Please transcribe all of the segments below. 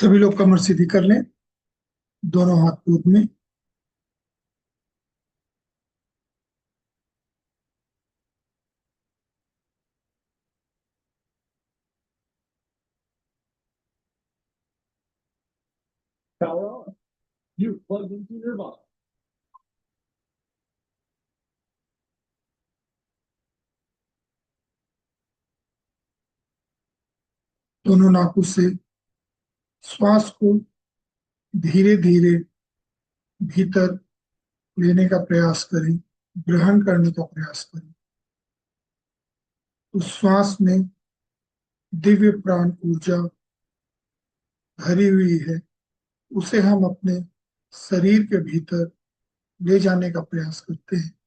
सभी लोग कमर सीधी कर लें। दोनों हाथ पूर्व में। Power on. You plugged into Nirvana. दोनों नाकों से श्वास को धीरे धीरे भीतर लेने का प्रयास करें, ग्रहण करने का प्रयास करें। उस श्वास में दिव्य प्राण ऊर्जा भरी हुई है, उसे हम अपने शरीर के भीतर ले जाने का प्रयास करते हैं।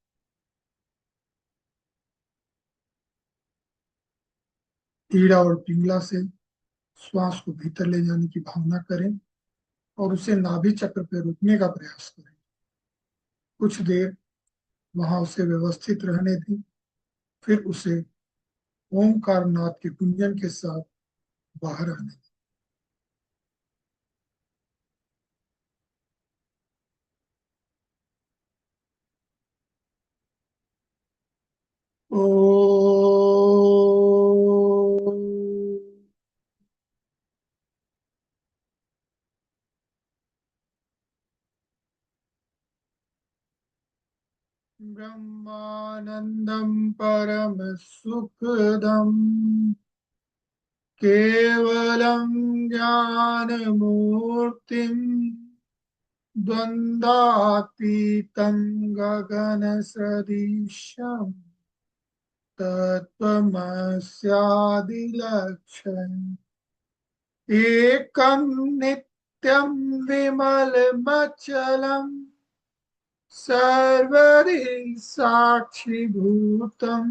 ईड़ा और पिंगला से श्वास को भीतर ले जाने की भावना करें और उसे नाभि चक्र पर रुकने का प्रयास करें। कुछ देर वहां उसे व्यवस्थित रहने दें, फिर उसे ओमकार नाद के गुंजन के साथ बाहर आने दें। ओ ब्रह्मानंदम परम सुखदम केवलम ज्ञान मूर्तिम द्वंद्वातीतं गगन सदृशम् तत्त्वमस्यादिलक्ष्यम् एकं नित्यं विमलमचलम् सर्वदि साक्षिभूतं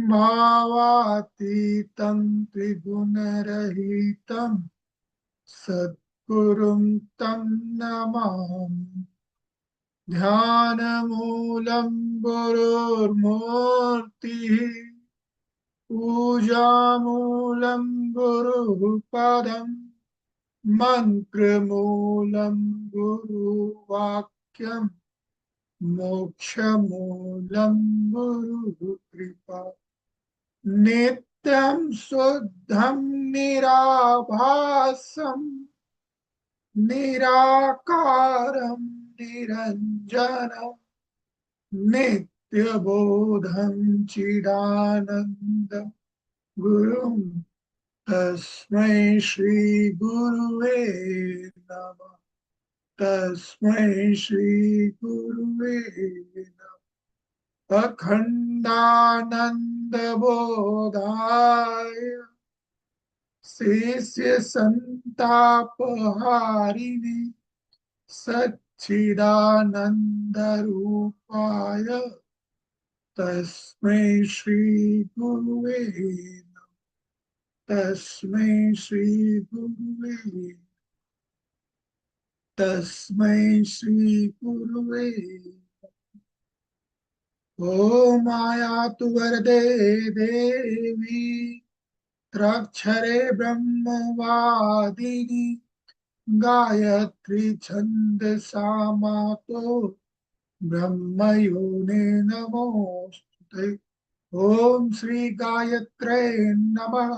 भावातीतं त्रिगुणरहितं सद्गुरुं तं नमामि। ध्यानमूलं गुरुर्मूर्तिः पूजामूलं गुरुः पदम् मन्त्रमूलं गुरुवाक्यम् मोक्षमूलं गुरुः कृपा। नित्यं शुद्धं निराभासम् निराकारं निरञ्जनम् नित्यबोधं चिदानन्दं गुरुं तस्मै श्री गुरुवे नमः। तस्मै श्री गुरुवे नमः। अखण्डानन्दबोधाय शिष्य संतापहारिणे सच्चिदानंद रूपाय तस्मै श्री गुरुवे नमः। तस्मै श्री गुरुवे तस्मै श्री गुरुवे। ॐ आयातु वरदे देवी त्र्यक्षरे ब्रह्मवादिनी गायत्री छन्दसा मातो ब्रह्मयोने नमोस्तुते। ओम श्री गायत्रे नमः।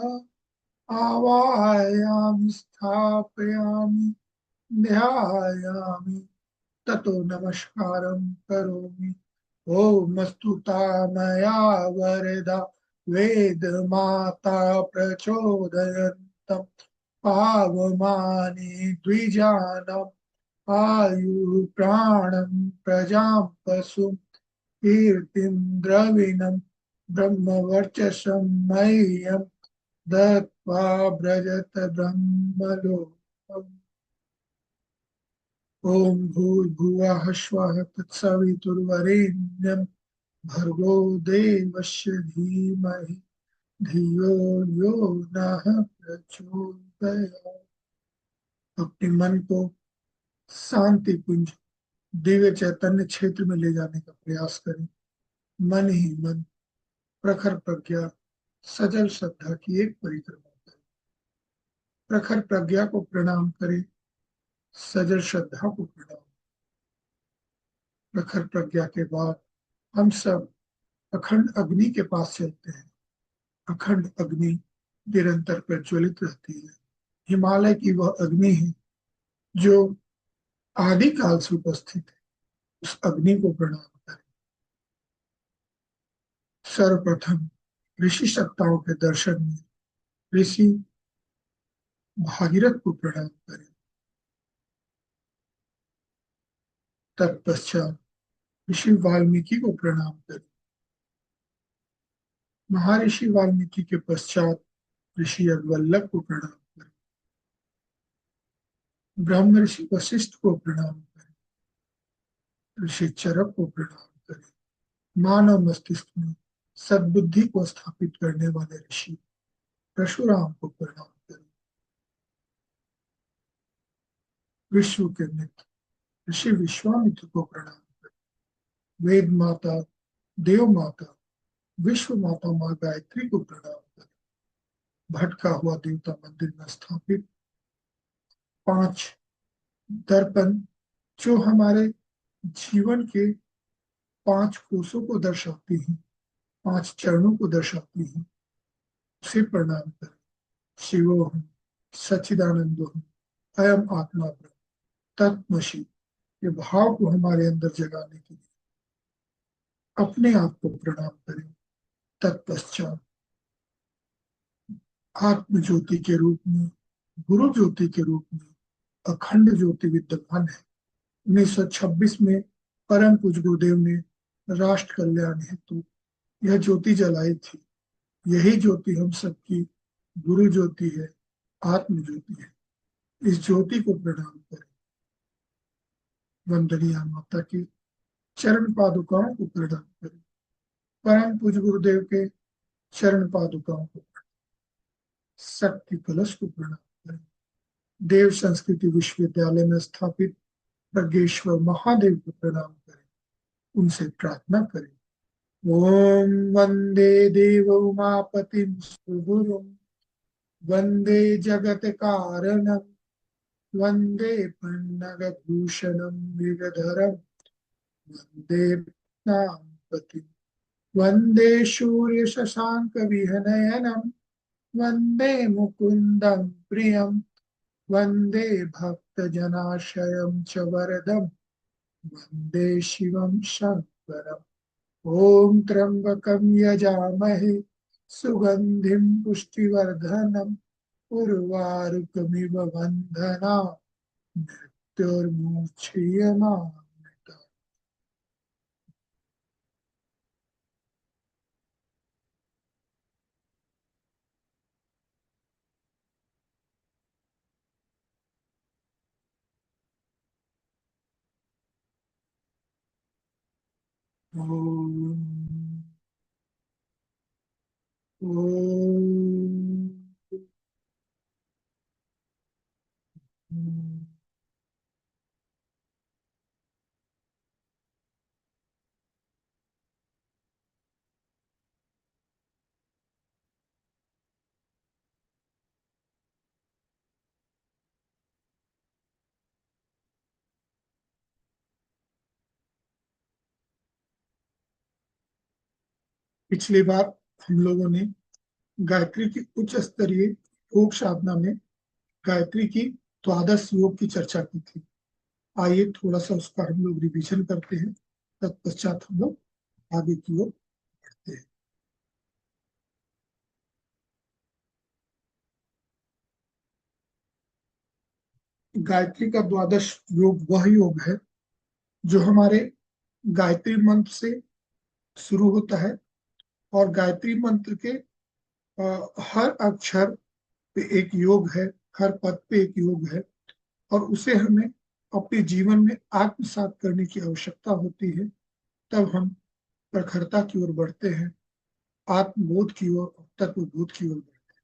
आवाहयामि स्थापयामि ध्यायामि ततो नमस्कारं करोमि। ओम स्तुता मया वरदा वेद माता प्रचोदयन्तम् पावमानि द्विजानम् आयु प्राणं प्रजां पशुं कीर्तिं द्रविणं ब्रह्मवर्चसं मह्यं दत्त्वा व्रजत ब्रह्मलोकम्। ॐ भूर्भुवः स्वः तत्सवितुर्वरेण्यं भर्गो देवस्य धीमहि धियो यो नः प्रचोदयात्। अपने मन को शांति पुंज दिव्य चैतन्य क्षेत्र में ले जाने का प्रयास करें। मन ही मन प्रखर प्रज्ञा सजल श्रद्धा की एक परिक्रमा करें। प्रखर प्रज्ञा को प्रणाम करें, सजल श्रद्धा को प्रणाम। प्रखर प्रज्ञा के बाद हम सब अखंड अग्नि के पास चलते हैं। अखंड अग्नि निरंतर प्रज्वलित रहती है। हिमालय की वह अग्नि है जो आदिकाल से उपस्थित है। उस अग्नि को प्रणाम करें। सर्वप्रथम ऋषि सत्ताओं के दर्शन में ऋषि भागीरथ को प्रणाम करें। तत्पश्चात ऋषि वाल्मीकि को प्रणाम करें। महर्षि वाल्मीकि के पश्चात ऋषि अग्वल्लभ को प्रणाम करें। ब्रह्म ऋषि वशिष्ठ को प्रणाम करें। ऋषि चरक को प्रणाम करें। मानव मस्तिष्क में सद्बुद्धि को स्थापित करने वाले ऋषि परशुराम को प्रणाम करें। विश्व के मित्र ऋषि विश्वामित्र को प्रणाम करें। वेद माता, देव माता, विश्व माता माँ गायत्री को प्रणाम करें। भटका हुआ देवता मंदिर में स्थापित 5 दर्पण जो हमारे जीवन के 5 कोषों को दर्शाती हैं, 5 चरणों को दर्शाती हैं, उसे प्रणाम करें। शिवोहम सच्चिदानंदोहम अयम आत्मा ब्रह्म तत्मसि ये भाव को हमारे अंदर जगाने के लिए अपने आप को प्रणाम करें। तत्पश्चात आत्म ज्योति के रूप में, गुरु ज्योति के रूप में अखंड ज्योति विद्यमान है। 1926 में परम पूज्य गुरुदेव ने राष्ट्र कल्याण हेतु यह ज्योति जलाई थी। यही ज्योति हम सबकी गुरु ज्योति है, आत्म ज्योति है। इस ज्योति को प्रणाम करें। वंदनीय माता की चरण पादुकाओं को प्रणाम करें। परम पूज्य गुरुदेव के चरण पादुकाओं को, शक्ति कलश को प्रणाम करें। देव संस्कृति विश्वविद्यालय में स्थापित प्रज्ञेश्वर महादेव को प्रणाम करें। उनसे प्रार्थना करें। ओम वंदे देव उमापतिं सुगुरुं वंदे जगत कारणं वंदे पन्नगभूषणं मृगधरं वंदे पतिं वंदे सूर्य शशांक विहनयनं वंदे मुकुंदं प्रियं वंदे भक्तजनाशयं च वरदं वंदे शिवं शंकरम्। ओम त्र्यंबकं यजामहे सुगंधिं पुष्टिवर्धनम् उर्वारुकमिव बन्धना मृत्युर्मुक्षीयमामृता। ओम ओम ओम। पिछली बार हम लोगों ने गायत्री की उच्च स्तरीय योग साधना में गायत्री की द्वादश योग की चर्चा की थी। आइए थोड़ा सा उसका हम लोग रिवीजन करते हैं, तत्पश्चात हम लोग आगे की ओर बढ़ते हैं। गायत्री का द्वादश योग वह योग है जो हमारे गायत्री मंत्र से शुरू होता है और गायत्री मंत्र के हर अक्षर पे एक योग है, हर पद पे एक योग है और उसे हमें अपने जीवन में आत्मसात करने की आवश्यकता होती है। तब हम प्रखरता की ओर बढ़ते हैं, आत्मबोध की ओर, तत्वबोध की ओर बढ़ते हैं।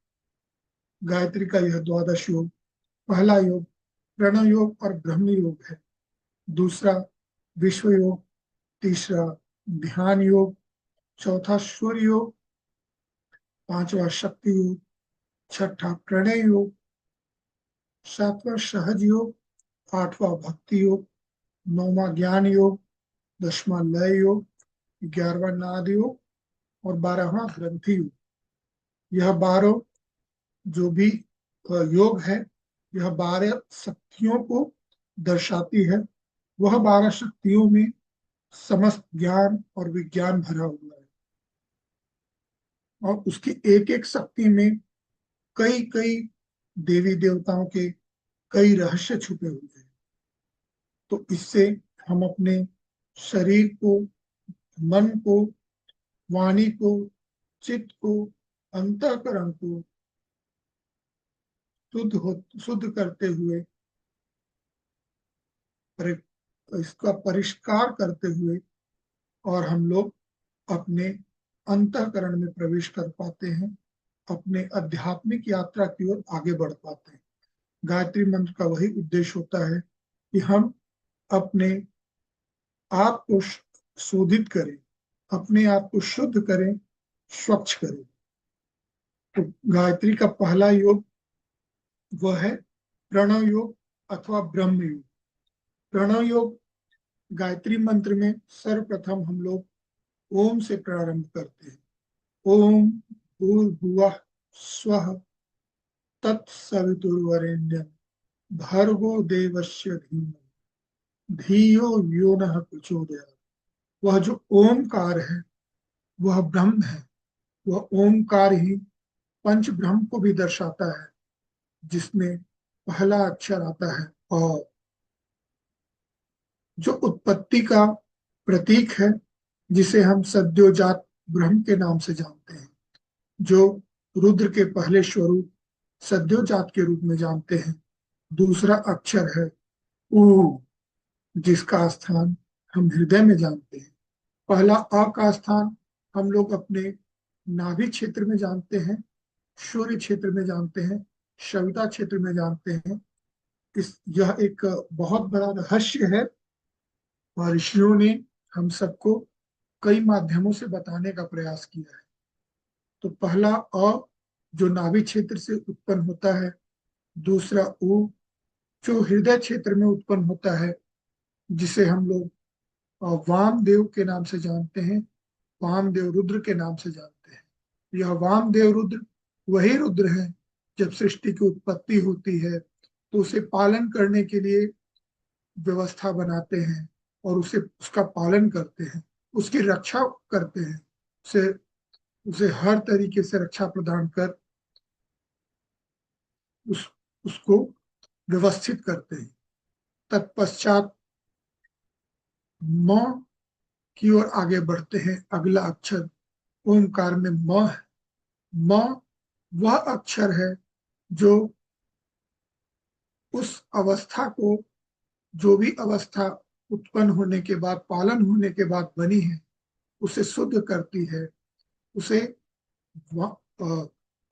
गायत्री का यह द्वादश योग, पहला योग प्रणव योग और ब्रह्म योग है। दूसरा विश्व योग, तीसरा ध्यान योग, चौथा सूर्य योग, पांचवा शक्ति योग, छठा प्रणय योग, सातवां सहज योग, आठवां भक्ति योग, नौवां ज्ञान योग, 10वां लय योग, 11वां नाद योग और 12वां ग्रंथि योग। यह 12 जो भी योग है, यह 12 शक्तियों को दर्शाती है। वह 12 शक्तियों में समस्त ज्ञान और विज्ञान भरा हुआ है और उसकी एक एक शक्ति में कई कई देवी देवताओं के कई रहस्य छुपे हुए हैं। तो इससे हम अपने शरीर को, मन को, वाणी को, चित्त को, अंतःकरण को शुद्ध करते हुए, इसका परिष्कार करते हुए और हम लोग अपने अंतःकरण में प्रवेश कर पाते हैं, अपने आध्यात्मिक यात्रा की ओर आगे बढ़ पाते हैं। गायत्री मंत्र का वही उद्देश्य होता है कि हम अपने आप को शोधित करें, अपने आप को शुद्ध करें, स्वच्छ करें। तो गायत्री का पहला योग वह है प्रणव योग अथवा ब्रह्म योग। प्रणव योग गायत्री मंत्र में सर्वप्रथम हम लोग ओम से प्रारंभ करते हैं। ओम भूर्भुवः स्वः तत्सवितुर्वरेण्यं भर्गो देवस्य धीमहि धियो यो नः प्रचोदयात्। वह जो ओमकार है वह ब्रह्म है। वह ओमकार ही पंच ब्रह्म को भी दर्शाता है, जिसमें पहला अक्षर आता है और जो उत्पत्ति का प्रतीक है, जिसे हम सद्योजात ब्रह्म के नाम से जानते हैं, जो रुद्र के पहले स्वरूप सद्योजात के रूप में जानते हैं। दूसरा अक्षर है ऊ, जिसका स्थान हम हृदय में जानते हैं। पहला अ का स्थान हम लोग अपने नाभि क्षेत्र में जानते हैं, सूर्य क्षेत्र में जानते हैं, सविता क्षेत्र में जानते हैं। यह एक बहुत बड़ा रहस्य है और ऋषियों ने हम सबको कई माध्यमों से बताने का प्रयास किया है। तो पहला अ जो नाभि क्षेत्र से उत्पन्न होता है, दूसरा उ जो हृदय क्षेत्र में उत्पन्न होता है, जिसे हम लोग वामदेव के नाम से जानते हैं, वामदेव रुद्र के नाम से जानते हैं। यह वामदेव रुद्र वही रुद्र है, जब सृष्टि की उत्पत्ति होती है तो उसे पालन करने के लिए व्यवस्था बनाते हैं और उसे उसका पालन करते हैं, उसकी रक्षा करते हैं, उसे उसे हर तरीके से रक्षा प्रदान कर उसको व्यवस्थित करते हैं। तत्पश्चात म की ओर आगे बढ़ते हैं। अगला अक्षर ओमकार में म है। म वह अक्षर है जो उस अवस्था को, जो भी अवस्था उत्पन्न होने के बाद, पालन होने के बाद बनी है, उसे शुद्ध करती है, उसे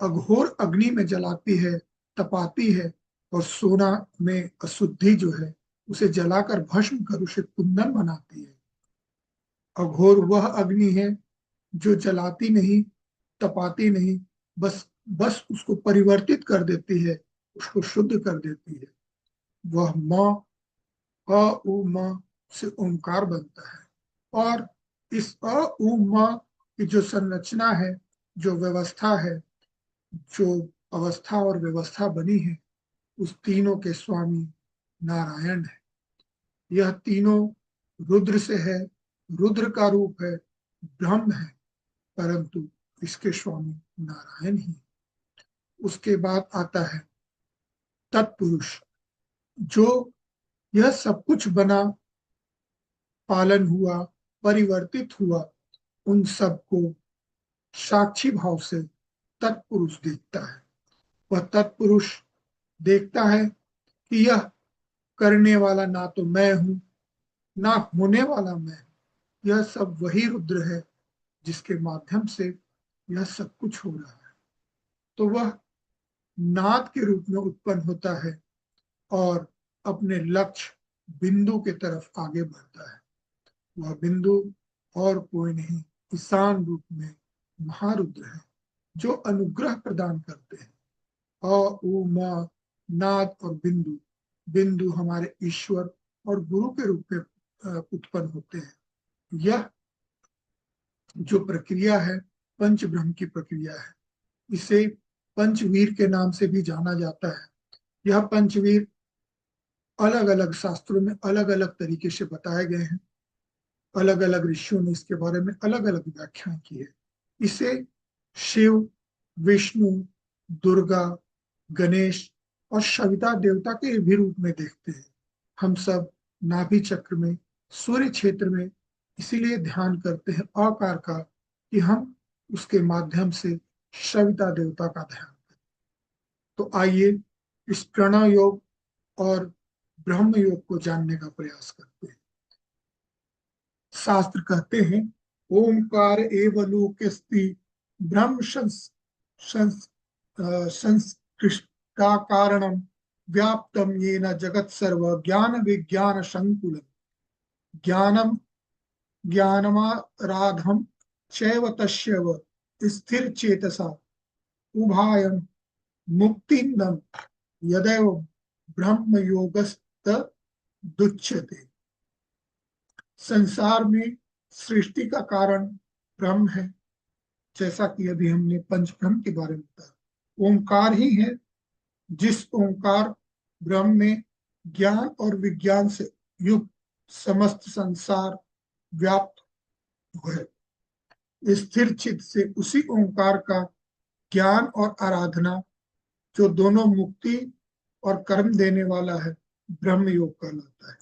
अघोर अग्नि में जलाती है, तपाती है और सोना में अशुद्धि जो है उसे जलाकर भस्म कर उसे कुंदन बनाती है। अघोर वह अग्नि है जो जलाती नहीं, तपाती नहीं, बस बस उसको परिवर्तित कर देती है, उसको शुद्ध कर देती है। वह म अ उ म से ओंकार बनता है और इस अ उ म की जो संरचना है, जो व्यवस्था है, जो अवस्था और व्यवस्था बनी है, उस तीनों के स्वामी नारायण है। यह तीनों रुद्र से है, रुद्र का रूप है, ब्रह्म है, परंतु इसके स्वामी नारायण ही। उसके बाद आता है तत्पुरुष, जो यह सब कुछ बना, पालन हुआ, परिवर्तित हुआ, उन सबको साक्षी भाव से तत्पुरुष देखता है। वह तत्पुरुष देखता है कि यह करने वाला ना तो मैं हूं, ना होने वाला मैं। यह सब वही रुद्र है जिसके माध्यम से यह सब कुछ हो रहा है। तो वह नाद के रूप में उत्पन्न होता है और अपने लक्ष्य बिंदु के तरफ आगे बढ़ता है। वह बिंदु और कोई नहीं, ईशान रूप में महारुद्र है, जो अनुग्रह प्रदान करते हैं। अ उ म नाद और बिंदु। बिंदु हमारे ईश्वर और गुरु के रूप में उत्पन्न होते हैं। यह जो प्रक्रिया है पंच ब्रह्म की प्रक्रिया है। इसे पंचवीर के नाम से भी जाना जाता है। यह पंचवीर अलग अलग शास्त्रों में अलग अलग तरीके से बताए गए हैं। अलग अलग ऋषियों ने इसके बारे में अलग अलग व्याख्या की है। इसे शिव, विष्णु, दुर्गा, गणेश और सविता देवता के भी रूप में देखते हैं। हम सब नाभि चक्र में, सूर्य क्षेत्र में इसीलिए ध्यान करते हैं आकार का कि हम उसके माध्यम से सविता देवता का ध्यान करें। तो आइए इस प्रणव योग और ब्रह्म योग को जानने का प्रयास करते हैं। शास्त्र कहते हैं ओंकार एव लोकस्ति ब्रह्म संस्कृष्टा कारणम व्याप्तम येन जगत सर्व ज्ञान विज्ञान संकुलम ज्ञानम ज्ञानमाराधम चैव तस्यैव स्थिर चेतसा उभायम मुक्तिन्दम यदैव ब्रह्म योगस्त दुच्यते। संसार में सृष्टि का कारण ब्रह्म है, जैसा कि अभी हमने पंच ब्रह्म के बारे में बताया। ओंकार ही है जिस ओंकार ब्रह्म में ज्ञान और विज्ञान से युक्त समस्त संसार व्याप्त है। स्थिर चित्त से उसी ओंकार का ज्ञान और आराधना, जो दोनों मुक्ति और कर्म देने वाला है, ब्रह्म योग कहलाता है।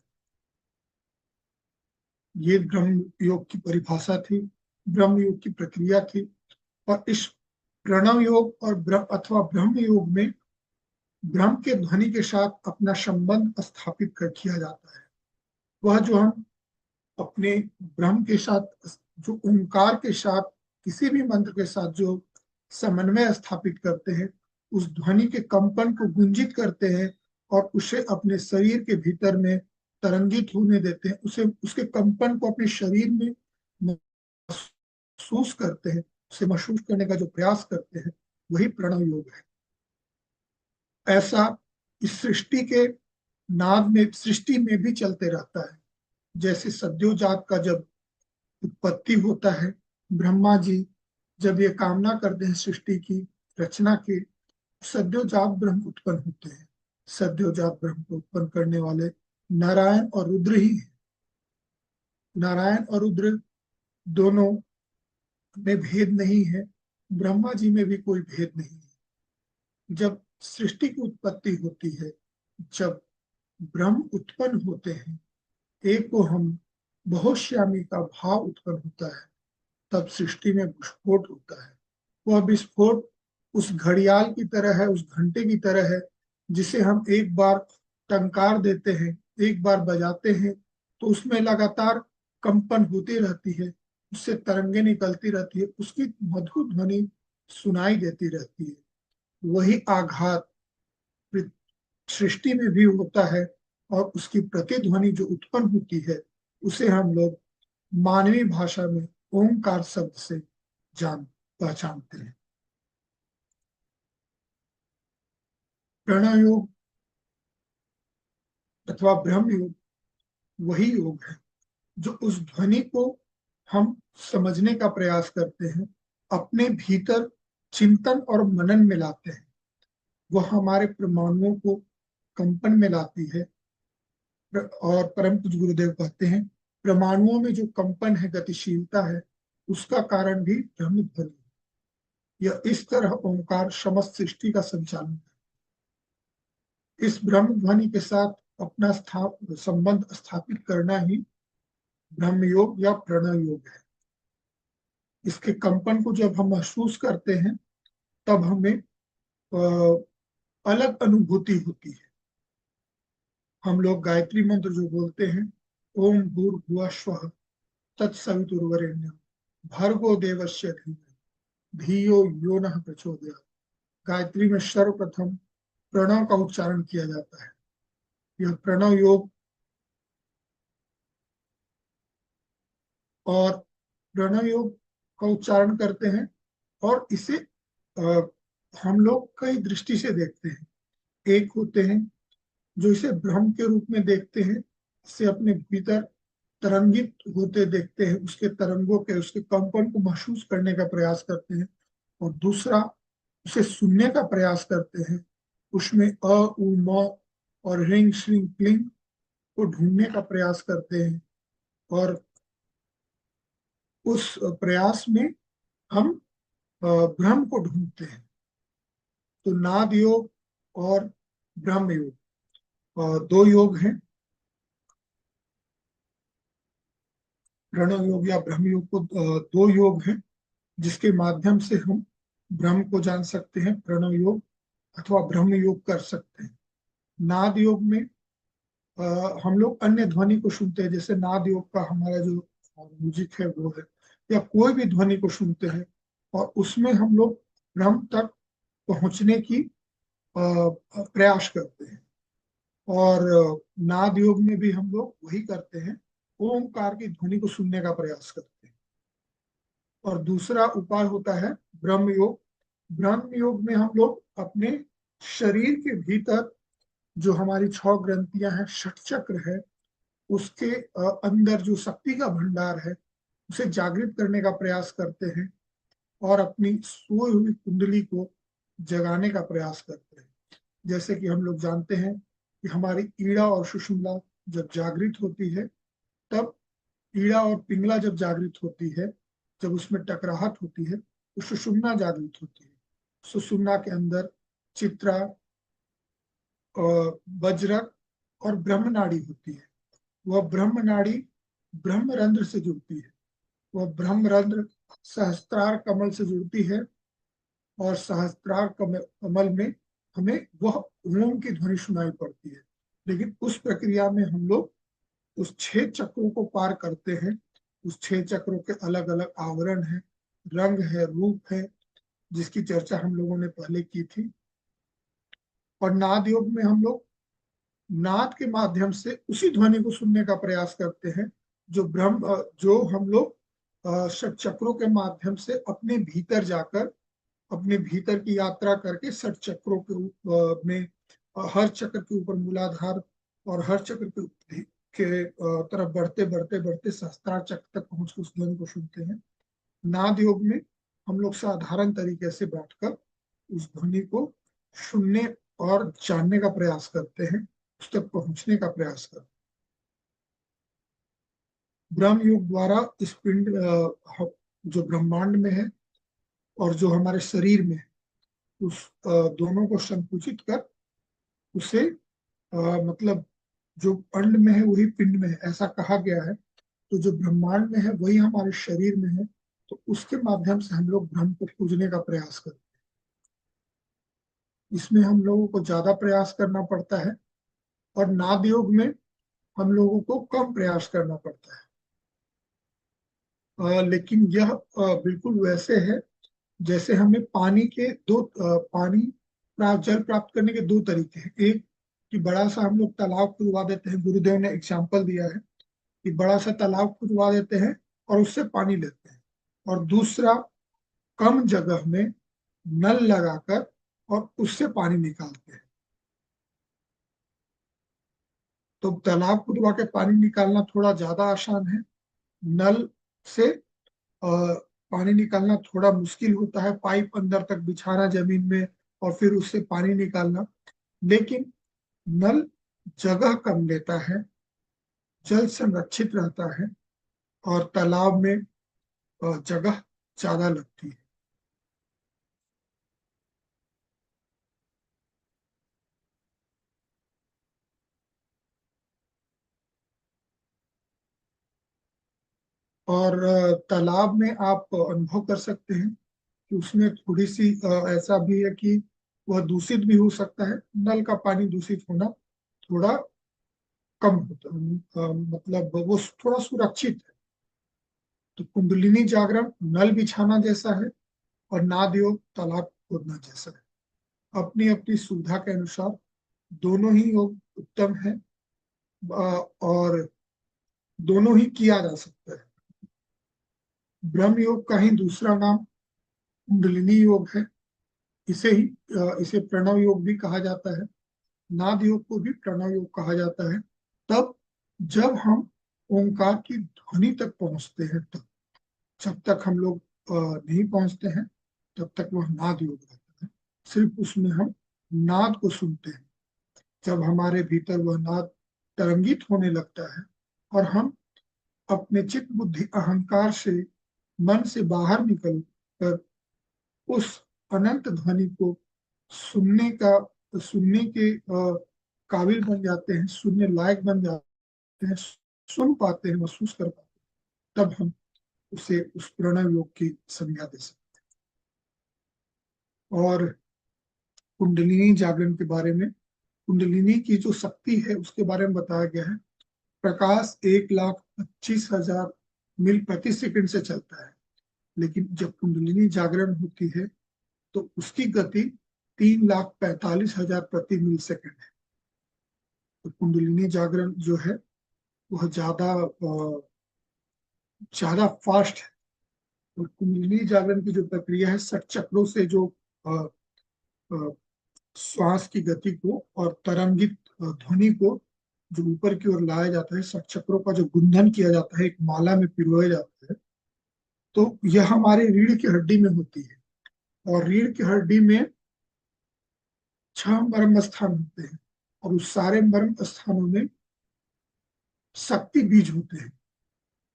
ये ब्रह्म योग की परिभाषा थी, ब्रह्म योग की प्रक्रिया थी। और इस प्रणव योग और अथवा ब्रह्म योग में ब्रह्म के ध्वनि के साथ अपना संबंध स्थापित कर किया जाता है। वह जो हम अपने ब्रह्म के साथ, जो ओंकार के साथ, किसी भी मंत्र के साथ जो समन्वय स्थापित करते हैं, उस ध्वनि के कंपन को गुंजित करते हैं और उसे अपने शरीर के भीतर में तरंगित होने देते हैं, उसे उसके कंपन को अपने शरीर में महसूस करते हैं, उसे महसूस करने का जो प्रयास करते हैं, वही प्रणव योग है। ऐसा इस सृष्टि के नाद में, सृष्टि में भी चलते रहता है। जैसे सद्योजात का जब उत्पत्ति होता है, ब्रह्मा जी जब ये कामना करते हैं सृष्टि की रचना की, सद्योजात ब्रह्म उत्पन्न होते हैं। सद्योजात ब्रह्म को उत्पन्न करने वाले नारायण और रुद्र ही हैं। नारायण और रुद्र दोनों में भेद नहीं है, ब्रह्मा जी में भी कोई भेद नहीं है। जब सृष्टि की उत्पत्ति होती है, जब ब्रह्म उत्पन्न होते हैं, एक को हम बहुश्यामी का भाव उत्पन्न होता है, तब सृष्टि में विस्फोट होता है। वह विस्फोट उस घड़ियाल की तरह है, उस घंटे की तरह है, जिसे हम एक बार टंकार देते हैं, एक बार बजाते हैं, तो उसमें लगातार कंपन होती रहती है, उससे तरंगे निकलती रहती है, उसकी मधुर ध्वनि सुनाई देती रहती है। वही आघात सृष्टि में भी होता है और उसकी प्रतिध्वनि जो उत्पन्न होती है, उसे हम लोग मानवीय भाषा में ओंकार शब्द से पहचानते हैं। प्रणव योग अथवा ब्रह्म योग वही योग है जो उस ध्वनि को हम समझने का प्रयास करते हैं, अपने भीतर चिंतन और मनन में लाते हैं। वह हमारे परमाणुओं को कंपन में लाती है। और परम पूज्य गुरुदेव कहते हैं परमाणुओं में जो कंपन है, गतिशीलता है, उसका कारण भी ब्रह्म ध्वनि है। यह इस तरह ओंकार समस्त सृष्टि का संचालन है। इस ब्रह्म ध्वनि के साथ अपना संबंध स्थापित करना ही ब्रह्म योग या प्रणव योग है। इसके कंपन को जब हम महसूस करते हैं, तब हमें अलग अनुभूति होती है। हम लोग गायत्री मंत्र जो बोलते हैं, ओम भूर्भुवः स्वः तत्सवितुर्वरेण्यं भर्गो देवस्य धीमहि धियो यो नः प्रचोदयात्। गायत्री में सर्वप्रथम प्रणव का उच्चारण किया जाता है। यह प्रणव योग और प्रणव योग का उच्चारण करते हैं और इसे हम लोग कई दृष्टि से देखते हैं। एक होते हैं जो इसे ब्रह्म के रूप में देखते हैं, इसे अपने भीतर तरंगित होते देखते हैं, उसके तरंगों के, उसके कंपन को महसूस करने का प्रयास करते हैं। और दूसरा, उसे सुनने का प्रयास करते हैं, उसमें अ उ म और ह्रीं श्रीं क्लीं को ढूंढने का प्रयास करते हैं। और उस प्रयास में हम ब्रह्म को ढूंढते हैं। तो नाद योग और ब्रह्म योग दो योग हैं। प्रणव योग या ब्रह्म योग को दो योग हैं जिसके माध्यम से हम ब्रह्म को जान सकते हैं, प्रणव योग अथवा ब्रह्म योग कर सकते हैं। नाद योग में हम लोग अन्य ध्वनि को सुनते हैं, जैसे नाद योग का हमारा जो म्यूजिक है वो है, या कोई भी ध्वनि को सुनते हैं और उसमें हम लोग ब्रह्म तक पहुंचने की प्रयास करते हैं। और नाद योग में भी हम लोग वही करते हैं, ओमकार की ध्वनि को सुनने का प्रयास करते हैं। और दूसरा उपाय होता है ब्रह्म योग। ब्रह्म योग में हम लोग अपने शरीर के भीतर जो हमारी 6 ग्रंथियां हैं, षट चक्र है, उसके अंदर जो शक्ति का भंडार है उसे जागृत करने का प्रयास करते हैं और अपनी सोई हुई कुंडली को जगाने का प्रयास करते हैं। जैसे कि हम लोग जानते हैं कि हमारी ईड़ा और सुषुम्ना जब जागृत होती है, तब ईड़ा और पिंगला जब जागृत होती है, जब उसमें टकराहट होती है तो सुषुम्ना जागृत होती है। सुषुम्ना के अंदर चित्रा, वज्रक और ब्रह्म नाड़ी होती है। वह ब्रह्म नाड़ी ब्रह्मरंध्र से जुड़ती है। वह ब्रह्मरंध्र सहस्त्रार कमल से जुड़ती है और सहस्त्रार कमल में हमें वह ओम की ध्वनि सुनाई पड़ती है। लेकिन उस प्रक्रिया में हम लोग उस 6 चक्रों को पार करते हैं। उस 6 चक्रों के अलग अलग आवरण है, रंग है, रूप है, जिसकी चर्चा हम लोगों ने पहले की थी। और नाद योग में हम लोग नाद के माध्यम से उसी ध्वनि को सुनने का प्रयास करते हैं जो जो हम लोग षट चक्रों के माध्यम से अपने भीतर जाकर, अपने भीतर की यात्रा करके षट चक्रों के में हर चक्र के ऊपर मूलाधार और हर चक्र के तरफ बढ़ते बढ़ते बढ़ते सहस्त्रार चक्र तक पहुंच उस ध्वनि को सुनते हैं। नाद योग में हम लोग साधारण तरीके से बैठकर उस ध्वनि को सुनने और जानने का प्रयास करते हैं, उस तक पहुंचने का प्रयास करते हैं। ब्रह्म योग द्वारा इस पिंड जो ब्रह्मांड में है और जो हमारे शरीर में है, उस दोनों को संकुचित कर उसे मतलब जो अंड में है वही पिंड में है, ऐसा कहा गया है। तो जो ब्रह्मांड में है वही हमारे शरीर में है, तो उसके माध्यम से हम लोग ब्रह्म को पूजने का प्रयास करते हैं। इसमें हम लोगों को ज्यादा प्रयास करना पड़ता है और नाद योग में हम लोगों को कम प्रयास करना पड़ता है। लेकिन यह बिल्कुल वैसे है जैसे हमें पानी के पानी जल प्राप्त करने के दो तरीके हैं। एक कि बड़ा सा हम लोग तालाब खुदवा देते हैं, गुरुदेव ने एग्जाम्पल दिया है कि बड़ा सा तालाब खुदवा देते हैं और उससे पानी लेते हैं। और दूसरा, कम जगह में नल लगाकर और उससे पानी निकालते हैं। तो तालाब खुदवा के पानी निकालना थोड़ा ज्यादा आसान है, नल से पानी निकालना थोड़ा मुश्किल होता है, पाइप अंदर तक बिछाना जमीन में और फिर उससे पानी निकालना। लेकिन नल जगह कम लेता है, जल संरक्षित रहता है और तालाब में जगह ज्यादा लगती है। और तालाब में आप अनुभव कर सकते हैं कि उसमें थोड़ी सी ऐसा भी है कि वह दूषित भी हो सकता है। नल का पानी दूषित होना थोड़ा कम होता है, मतलब वो थोड़ा सुरक्षित है। तो कुंडलिनी जागरण नल बिछाना जैसा है और नाद योग तालाब खोदना जैसा है। अपनी अपनी सुविधा के अनुसार दोनों ही योग उत्तम है और दोनों ही किया जा सकता है। ब्रह्म योग का ही दूसरा नाम कुंडलिनी योग है। इसे प्रणव योग भी कहा जाता है। नाद योग को भी प्रणव योग कहा जाता है। तब जब हम ओंकार की ध्वनि तक पहुंचते हैं, तब जब तक हम लोग नहीं पहुंचते हैं तब तक वह नाद योग रहता है। सिर्फ उसमें हम नाद को सुनते हैं। जब हमारे भीतर वह नाद तरंगित होने लगता है और हम अपने चित्त बुद्धि अहंकार से, मन से बाहर निकल कर उस अनंत ध्वनि को सुनने के काबिल बन जाते हैं, सुनने लायक बन जाते हैं, सुन पाते हैं, महसूस कर पाते हैं, तब हम उसे उस प्रणव योग की संज्ञा दे सकते हैं। और कुंडलिनी जागरण के बारे में, कुंडलिनी की जो शक्ति है उसके बारे में बताया गया है। प्रकाश 1,25,000 मील प्रति सेकंड से चलता है, लेकिन जब कुंडलिनी जागरण होती है तो उसकी गति 3,45,000 प्रति मिल सेकंड है। तो कुंडलिनी जागरण जो है वह ज्यादा फास्ट है। और कुंडलिनी जागरण की जो प्रक्रिया है, 6 चक्रों से जो अ, अ, श्वास की गति को और तरंगित ध्वनि को जो ऊपर की ओर लाया जाता है, 6 चक्रों का जो गुंधन किया जाता है, एक माला में पिरोया जाता है, तो यह हमारे रीढ़ की हड्डी में होती है। और रीढ़ की हड्डी में 6 मर्म स्थान होते हैं, और उस सारे मर्म स्थानों में शक्ति बीज होते हैं,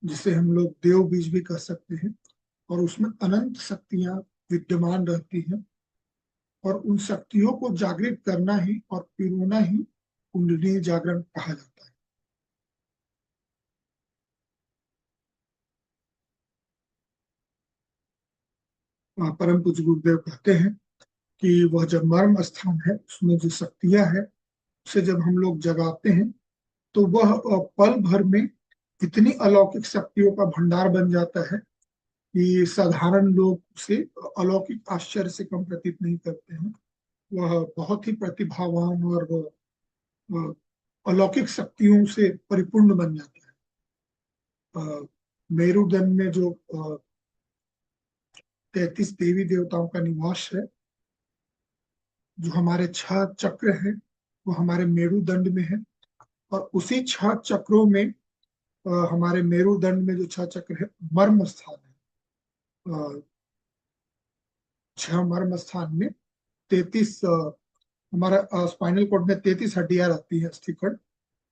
जिसे हम लोग देव बीज भी कह सकते हैं। और उसमें अनंत शक्तियां विद्यमान रहती हैं, और उन शक्तियों को जागृत करना ही और पिरोना ही कुंडली जागरण कहा जाता है। परम पूज्य गुरुदेव कहते हैं कि वह जब मर्म स्थान है उसमें जो शक्तियां है, उसे जब हम लोग जगाते हैं तो वह पल भर में इतनी अलौकिक शक्तियों का भंडार बन जाता है कि साधारण लोग उसे अलौकिक आश्चर्य से कम प्रतीत नहीं करते हैं। वह बहुत ही प्रतिभावान और अलौकिक शक्तियों से परिपूर्ण बन जाता है। मेरुदंड में जो 33 देवी देवताओं का निवास है, जो हमारे 6 चक्र हैं, वो हमारे मेरुदंड में है। और उसी 6 चक्रों में हमारे मेरुदंड में जो 6 चक्र है, मर्म स्थान है। 6 मर्म स्थान में 33, हमारा स्पाइनल कॉर्ड में 33 हड्डियां रहती है, अस्थिकड़,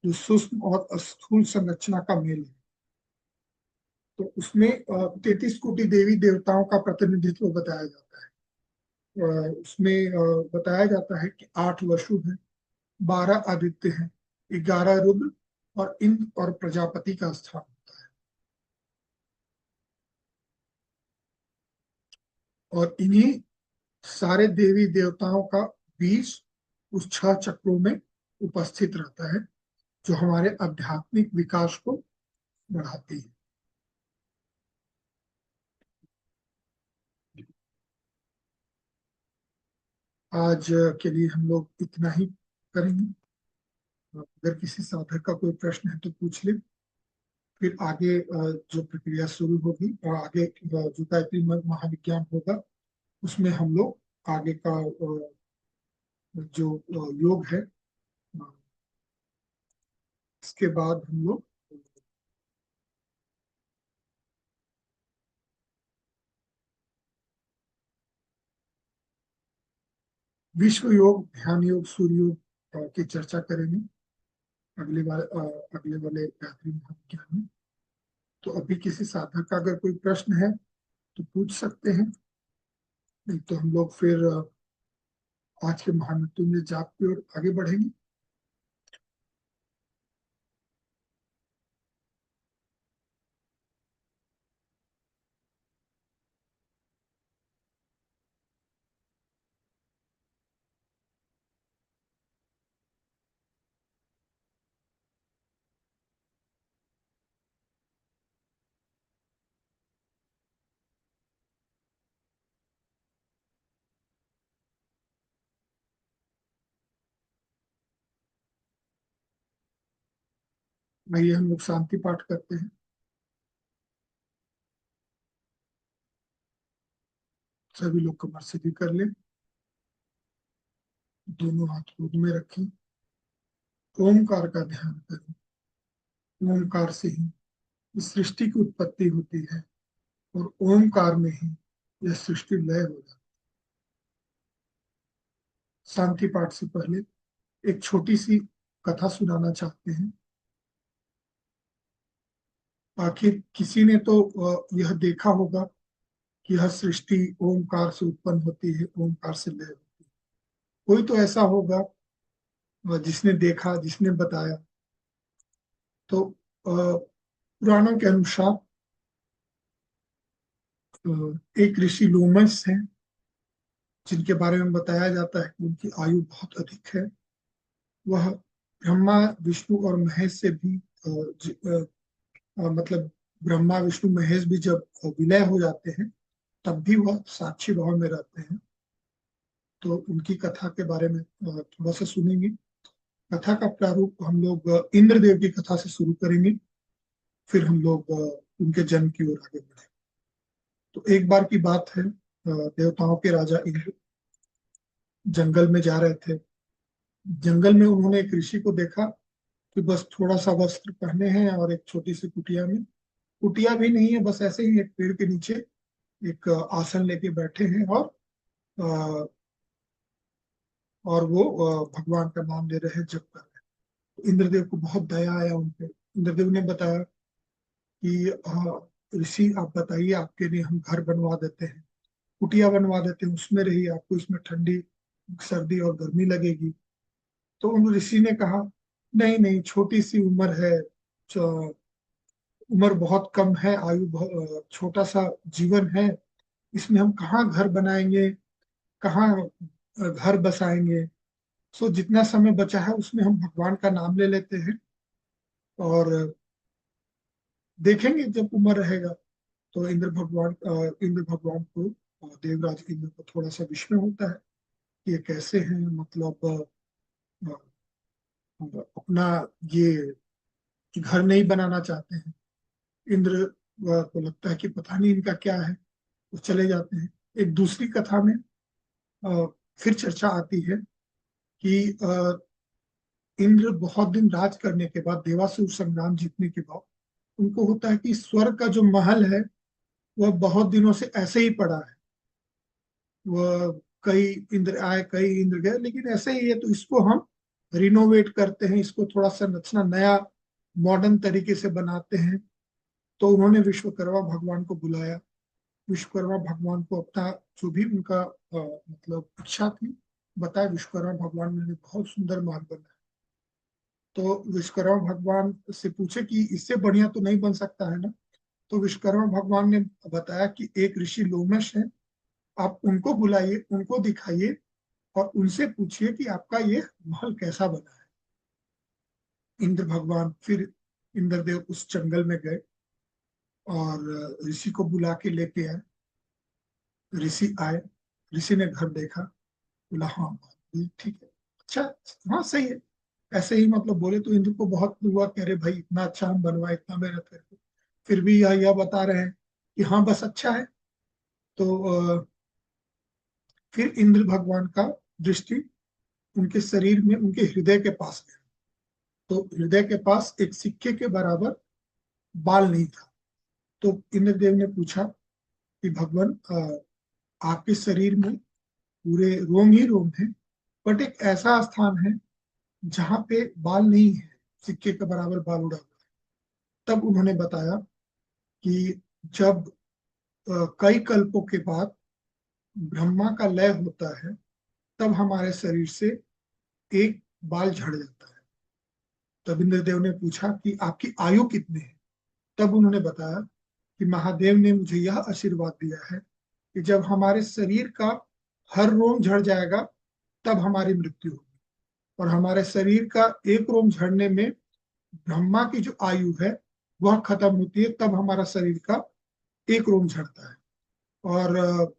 जो सूक्ष्म और स्थूल संरचना का मेल है। तो उसमें 33 कोटि देवी देवताओं का प्रतिनिधित्व बताया जाता है। उसमें बताया जाता है कि 8 वसुध हैं, 12 आदित्य हैं, 11 रुद्र और इंद्र और प्रजापति का स्थान होता है। और इन्हीं सारे देवी देवताओं का बीज उस 6 चक्रों में उपस्थित रहता है, जो हमारे आध्यात्मिक विकास को बढ़ाती है। आज के लिए हम लोग इतना ही करेंगे। अगर किसी साधक का कोई प्रश्न है तो पूछ ले, फिर आगे जो प्रक्रिया शुरू होगी और आगे जो गायत्री महाविज्ञान होगा उसमें हम लोग आगे का जो योग है, इसके बाद हम लोग विश्व योग, ध्यान योग, सूर्य योग की चर्चा करेंगे अगले वाले गायत्री महाविज्ञान में। तो अभी किसी साधक का अगर कोई प्रश्न है तो पूछ सकते हैं, नहीं तो हम लोग फिर आज के महामृत्युंजय जाप की ओर आगे बढ़ेंगे। आइए हम लोग शांति पाठ करते हैं। सभी लोग कमर सीधी कर लें, दोनों हाथ गोद में रखें। ओमकार का ध्यान करें। ओमकार से ही इस सृष्टि की उत्पत्ति होती है और ओमकार में ही यह सृष्टि लय हो जाती है। शांति पाठ से पहले एक छोटी सी कथा सुनाना चाहते हैं। आखिर किसी ने तो यह देखा होगा कि यह सृष्टि ओमकार से उत्पन्न होती है, ओमकार से लय होती है। कोई तो ऐसा होगा जिसने देखा, जिसने बताया। तो पुराणों के अनुसार एक ऋषि लोमस हैं, जिनके बारे में बताया जाता है कि उनकी आयु बहुत अधिक है। वह ब्रह्मा विष्णु और महेश से भी मतलब ब्रह्मा विष्णु महेश भी जब विलय हो जाते हैं तब भी वह साक्षी भाव में रहते हैं। तो उनकी कथा के बारे में थोड़ा सा सुनेंगे। कथा का प्रारूप हम लोग इंद्रदेव की कथा से शुरू करेंगे, फिर हम लोग उनके जन्म की ओर आगे बढ़े। तो एक बार की बात है, देवताओं के राजा इंद्र जंगल में जा रहे थे। जंगल में उन्होंने एक ऋषि को देखा कि बस थोड़ा सा वस्त्र पहने हैं और एक छोटी सी कुटिया में, कुटिया भी नहीं है, बस ऐसे ही एक पेड़ के नीचे एक आसन लेके बैठे हैं अ, और वो भगवान का नाम ले रहे हैं, जप कर रहे हैं। तो इंद्रदेव को बहुत दया आया उन पे। इंद्रदेव ने बताया कि ऋषि आप बताइए, आपके लिए हम घर बनवा देते हैं, कुटिया बनवा देते हैं, उसमें रहिए, आपको इसमें ठंडी सर्दी और गर्मी लगेगी। तो उन ऋषि ने कहा नहीं नहीं, छोटी सी उम्र है, उम्र बहुत कम है, आयु छोटा सा जीवन है, इसमें हम कहाँ घर बनाएंगे, कहाँ घर बसाएंगे। सो जितना समय बचा है उसमें हम भगवान का नाम ले लेते हैं और देखेंगे जब उम्र रहेगा। तो इंद्र भगवान को देवराज इंद्र को थोड़ा सा विस्मय होता है कि ये कैसे हैं, मतलब अपना ये घर नहीं बनाना चाहते हैं। इंद्र को लगता है कि पता नहीं इनका क्या है, वो चले जाते हैं। एक दूसरी कथा में फिर चर्चा आती है कि इंद्र बहुत दिन राज करने के बाद, देवासुर संग्राम जीतने के बाद, उनको होता है कि स्वर्ग का जो महल है वह बहुत दिनों से ऐसे ही पड़ा है। वह कई इंद्र आए, कई इंद्र गए, लेकिन ऐसे ही है, तो इसको हम रिनोवेट करते हैं, इसको थोड़ा सा संरचना नया मॉडर्न तरीके से बनाते हैं। तो उन्होंने विश्वकर्मा भगवान को बुलाया। विश्वकर्मा भगवान को अपना जो भी उनका मतलब इच्छा थी बताया। विश्वकर्मा भगवान ने बहुत सुंदर महल बनाया। तो विश्वकर्मा भगवान से पूछे कि इससे बढ़िया तो नहीं बन सकता है ना। तो विश्वकर्मा भगवान ने बताया कि एक ऋषि लोमश है, आप उनको बुलाइए, उनको दिखाइए और उनसे पूछिए कि आपका ये महल कैसा बना है। इंद्र भगवान फिर इंद्रदेव उस जंगल में गए और ऋषि को बुला के लेके आए। ऋषि आए, ऋषि ने घर देखा, बोला हाँ ये ठीक है, अच्छा, हाँ सही है। ऐसे ही मतलब बोले तो इंद्र को बहुत हुआ, कह रहे भाई इतना अच्छा हम बनवाए, इतना मेहनत करके, फिर भी यह बता रहे हैं कि हाँ बस अच्छा है। तो फिर इंद्र भगवान का दृष्टि उनके शरीर में, उनके हृदय के पास गया। तो हृदय के पास एक सिक्के के बराबर बाल नहीं था। तो इंद्रदेव ने पूछा कि भगवान, आपके शरीर में पूरे रोम ही रोम है, बट एक ऐसा स्थान है जहाँ पे बाल नहीं है, सिक्के के बराबर बाल उड़ा हुआ है। तब उन्होंने बताया कि जब कई कल्पों के बाद ब्रह्मा का लय होता है तब हमारे शरीर से एक बाल झड़ जाता है। तब इंद्रदेव ने पूछा कि आपकी आयु कितनी है। तब उन्होंने बताया कि महादेव ने मुझे यह आशीर्वाद दिया है कि जब हमारे शरीर का हर रोम झड़ जाएगा तब हमारी मृत्यु होगी, और हमारे शरीर का एक रोम झड़ने में ब्रह्मा की जो आयु है वह खत्म होती है, तब हमारा शरीर का एक रोम झड़ता है। और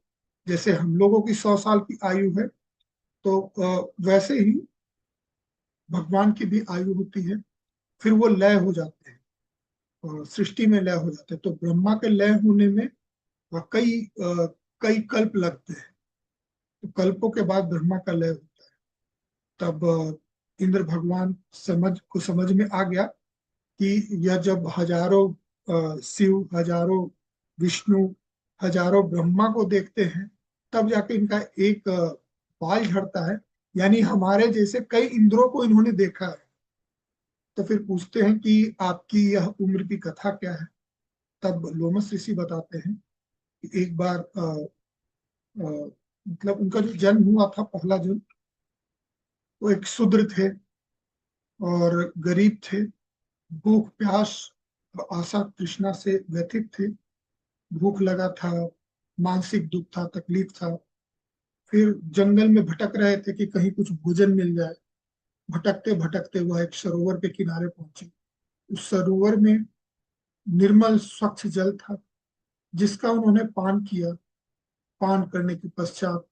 जैसे हम लोगों की 100 साल की आयु है, तो वैसे ही भगवान की भी आयु होती है। फिर वो लय हो जाते हैं और सृष्टि में लय हो जाते हैं। तो ब्रह्मा के लय होने में कई कल्प लगते हैं। तो कल्पों के बाद ब्रह्मा का लय होता है। तब इंद्र भगवान समझ में आ गया कि यह जब हजारों शिव, हजारों विष्णु, हजारों ब्रह्मा को देखते हैं, तब जाके इनका एक बाल झड़ता है। यानी हमारे जैसे कई इंद्रों को इन्होंने देखा है। तो फिर पूछते हैं कि आपकी यह उम्र की कथा क्या है। तब लोमस ऋषि बताते हैं कि एक बार मतलब उनका जो जन्म हुआ था, पहला जन्म, वो एक शूद्र थे और गरीब थे, भूख प्यास और आशा तृष्णा से व्यथित थे। भूख लगा था, मानसिक दुख था, तकलीफ था। फिर जंगल में भटक रहे थे कि कहीं कुछ भोजन मिल जाए। भटकते भटकते वह एक सरोवर के किनारे पहुंचे। उस सरोवर में निर्मल स्वच्छ जल था, जिसका उन्होंने पान किया। पान करने के पश्चात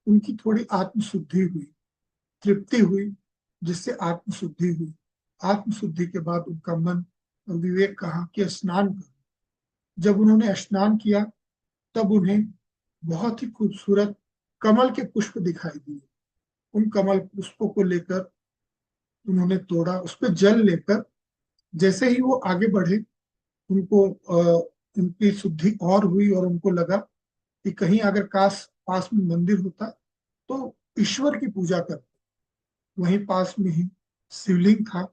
उनकी थोड़ी आत्मशुद्धि हुई, तृप्ति हुई, जिससे आत्मशुद्धि हुई। आत्मशुद्धि के बाद उनका मन और विवेक कहा कि स्नान करो। जब उन्होंने स्नान किया, तब उन्हें बहुत ही खूबसूरत कमल के पुष्प दिखाई दिए। उन कमल पुष्पों को लेकर उन्होंने तोड़ा, उस पर जल लेकर जैसे ही वो आगे बढ़े, उनको उनकी शुद्धि और हुई और उनको लगा कि कहीं अगर काश पास में मंदिर होता तो ईश्वर की पूजा करते। वहीं पास में ही शिवलिंग था।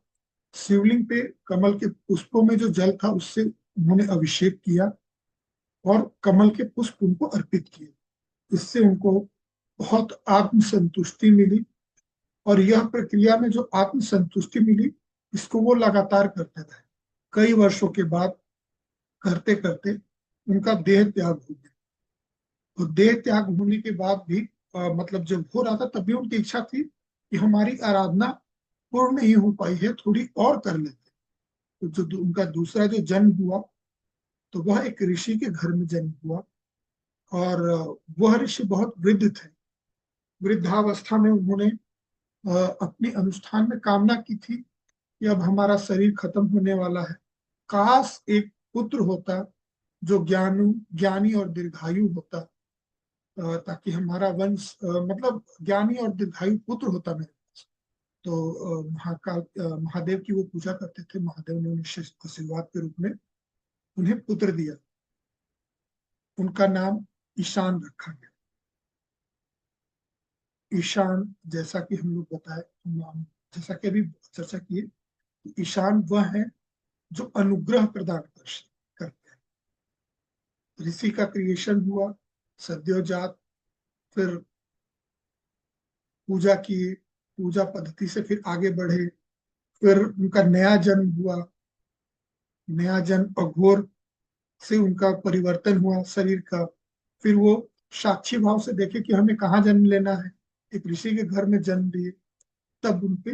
शिवलिंग पे कमल के पुष्पों में जो जल था उससे उन्होंने अभिषेक किया और कमल के पुष्प उनको अर्पित किए। इससे उनको बहुत आत्म संतुष्टि मिली। और यह प्रक्रिया में जो आत्म संतुष्टि मिली, इसको वो लगातार करते रहे। कई वर्षों के बाद करते करते उनका देह त्याग हो गया। तो देह त्याग होने के बाद भी मतलब जब हो रहा था तब भी उनकी इच्छा थी कि हमारी आराधना पूर्ण नहीं हो पाई है, थोड़ी और कर लेते। तो जो उनका दूसरा जो जन्म हुआ, तो वह एक ऋषि के घर में जन्म हुआ। और वह ऋषि बहुत वृद्ध थे। वृद्धावस्था में उन्होंने अपने अनुष्ठान में कामना की थी कि अब हमारा शरीर खत्म होने वाला है, काश एक पुत्र होता जो ज्ञानी और दीर्घायु होता, ताकि हमारा वंश मतलब ज्ञानी और दीर्घायु पुत्र होता मेरे पास। तो महादेव की वो पूजा करते थे। महादेव ने उन्हें आशीर्वाद के रूप में उन्हें पुत्र दिया। उनका नाम ईशान रखा गया। ईशान, जैसा कि हम लोग बताए, जैसा कि अभी चर्चा किए, ईशान वह है जो अनुग्रह प्रदान करते हैं। ऋषि का क्रिएशन हुआ, सद्योजात, फिर पूजा किए, पूजा पद्धति से फिर आगे बढ़े। फिर उनका नया जन्म हुआ। नया जन्म अघोर से उनका परिवर्तन हुआ शरीर का। फिर वो साक्षी भाव से देखे कि हमें कहाँ जन्म लेना है, एक ऋषि के घर में जन्म लिए। तब उनपे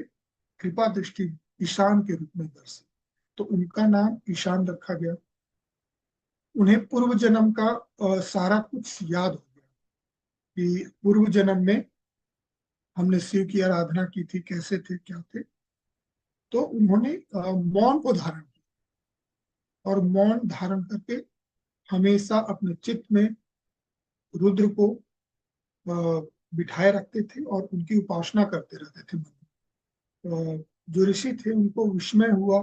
कृपा दृष्टि ईशान के रूप में दर्शी, तो उनका नाम ईशान रखा गया। उन्हें पूर्व जन्म का सारा कुछ याद हो गया कि पूर्व जन्म में हमने शिव की आराधना की थी, कैसे थे, क्या थे। तो उन्होंने मौन को धारण किया और मौन धारण करके हमेशा अपने चित्त में रुद्र को बिठाए रखते थे और उनकी उपासना करते रहते थे। जो ऋषि थे उनको विस्मय हुआ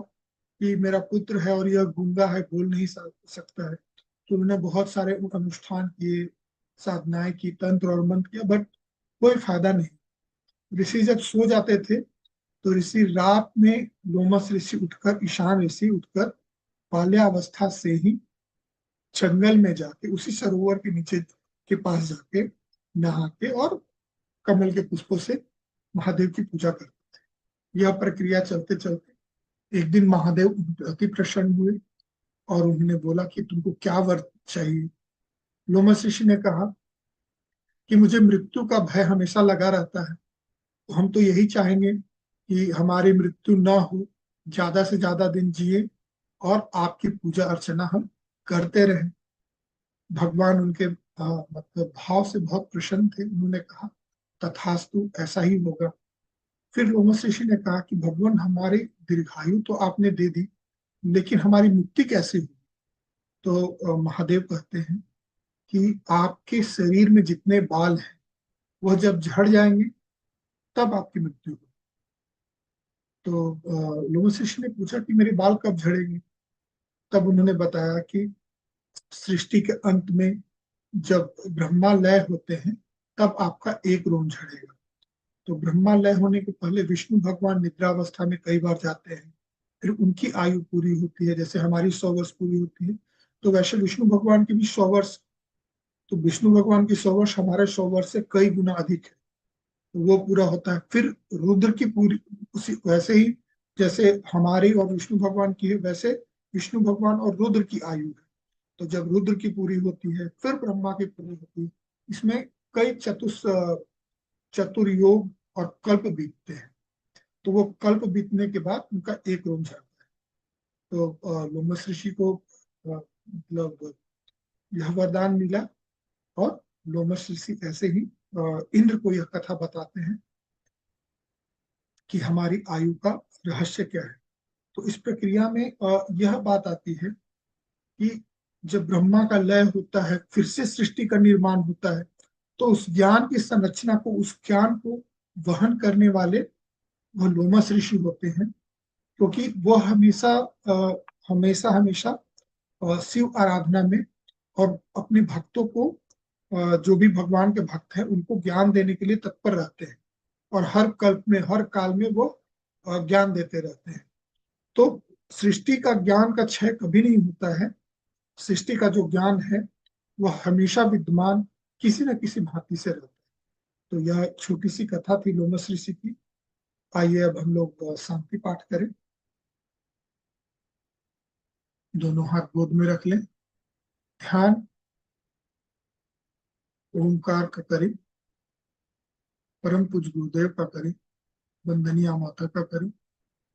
कि मेरा पुत्र है और यह गूंगा है, बोल नहीं सकता है। तो उन्होंने बहुत सारे अनुष्ठान किए, साधनाएं की, तंत्र और मंत्र किया, बट कोई फायदा नहीं। ऋषि जब सो जाते थे तो ऋषि रात में, लोमस ऋषि उठकर, ईशान ऋषि उठकर बाल्यावस्था से ही जंगल में जाके उसी सरोवर के नीचे के पास जाके नहा के और कमल के पुष्पों से महादेव की पूजा करते थे। यह प्रक्रिया चलते चलते एक दिन महादेव उन पर अति प्रसन्न हुए और उन्होंने बोला कि तुमको क्या वर चाहिए। लोमस ऋषि ने कहा कि मुझे मृत्यु का भय हमेशा लगा रहता है, तो हम तो यही चाहेंगे कि हमारी मृत्यु ना हो, ज्यादा से ज्यादा दिन जिए और आपकी पूजा अर्चना हम करते रहें। भगवान उनके मतलब भाव से बहुत प्रसन्न थे। उन्होंने कहा तथास्तु, ऐसा ही होगा। फिर लोमस ऋषि ने कहा कि भगवान, हमारी दीर्घायु तो आपने दे दी, लेकिन हमारी मुक्ति कैसे हुई। तो महादेव कहते हैं कि आपके शरीर में जितने बाल हैं वह जब झड़ जाएंगे तब आपकी मृत्यु होगी। तो लोमस ऋषि ने पूछा कि मेरे बाल कब झड़ेंगे। तब उन्होंने बताया कि सृष्टि के अंत में जब ब्रह्मा लय होते हैं तब आपका एक रोम झड़ेगा। तो ब्रह्मा लय होने के पहले विष्णु भगवान निद्रावस्था में कई बार जाते हैं, फिर उनकी आयु पूरी होती है, जैसे हमारी 100 वर्ष पूरी होती है तो वैसे विष्णु भगवान की भी 100 वर्ष। तो विष्णु भगवान की 100 वर्ष हमारे 100 वर्ष से कई गुना अधिक है, तो वो पूरा होता है। फिर रुद्र की पूरी उसी वैसे ही जैसे हमारी और विष्णु भगवान की है, वैसे विष्णु भगवान और रुद्र की आयु है। तो जब रुद्र की पूरी होती है फिर ब्रह्मा की पूरी होती है। इसमें कई चतुर्योग और कल्प बीतते हैं। तो वो कल्प बीतने के बाद उनका एक रोम झड़ता है। तो लोमस ऋषि को मतलब यह वरदान मिला, और लोमस ऋषि ऐसे ही इंद्र को यह कथा बताते हैं कि हमारी आयु का रहस्य क्या है। तो इस प्रक्रिया में यह बात आती है कि जब ब्रह्मा का लय होता है फिर से सृष्टि का निर्माण होता है, तो उस ज्ञान की संरचना को, उस ज्ञान को वहन करने वाले वह लोमस ऋषि होते हैं, क्योंकि वह हमेशा हमेशा हमेशा शिव आराधना में और अपने भक्तों को जो भी भगवान के भक्त हैं उनको ज्ञान देने के लिए तत्पर रहते हैं, और हर कल्प में, हर काल में वो ज्ञान देते रहते हैं। तो सृष्टि का ज्ञान का क्षय कभी नहीं होता है। सृष्टि का जो ज्ञान है वह हमेशा विद्यमान किसी न किसी भांति से रहता है। तो यह छोटी सी कथा थी लोमस ऋषि की। आइए अब हम लोग शांति पाठ करें। दोनों हाथ गोद में रख लें। ध्यान ओंकार का करें। परम पूज्य गुरुदेव का करें। वंदनीय माता का करें।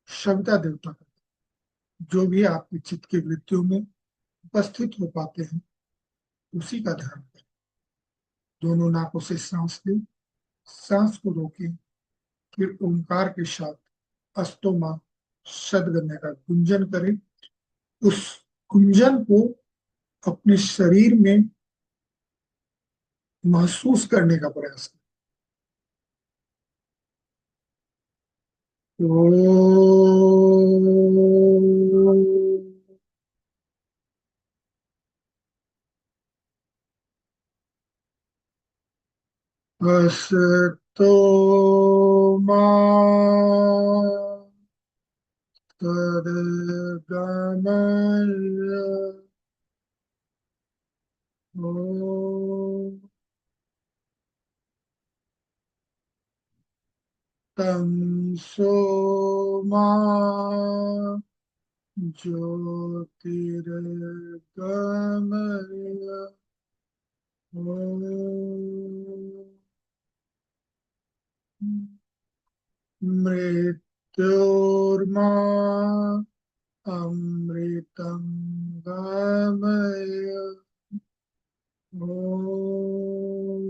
सविता देवता का करें। जो भी आपके चित्त की वृत्तियों में उपस्थित हो पाते हैं उसी का ध्यान करें। दोनों नाकों से सांस लें, सांस को रोकें, फिर ओंकार के साथ अस्तोमा सदगम्य का गुंजन करें। उस गुंजन को अपने शरीर में महसूस करने का प्रयास करें। अस्तोमा सदगमय तमसो मा ज्योतिर्गमय मृत्योर्मा अमृतं गमय। ओम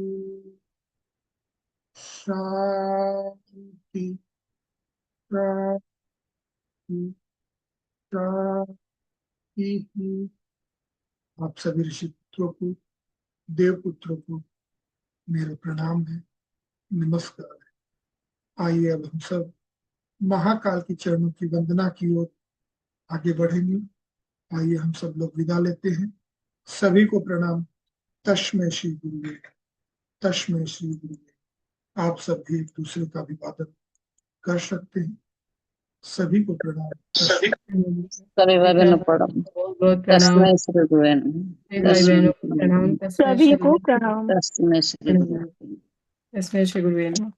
शांति शांति शांति। आप सभी ऋषि पुत्रों को, देव पुत्रों को मेरा प्रणाम है, नमस्कार है। आइए अब हम सब महाकाल की चरणों की वंदना की ओर आगे बढ़ेंगे। आइए हम सब लोग विदा लेते हैं। सभी को प्रणाम। तस्मै श्री गुरुवे, तस्मै श्री गुरुवे। आप सब भी एक दूसरे का अभिवादन कर सकते हैं। सभी को प्रणाम। सभी भाई बहनों को प्रणाम। बहुत बहुत प्रणाम। तस्मै श्री गुरुवे नमः। भाई बहनों को प्रणाम। सभी को प्रणाम। तस्मै श्री गुरुवे नमः। तस्मै श्री गुरुवे नमः।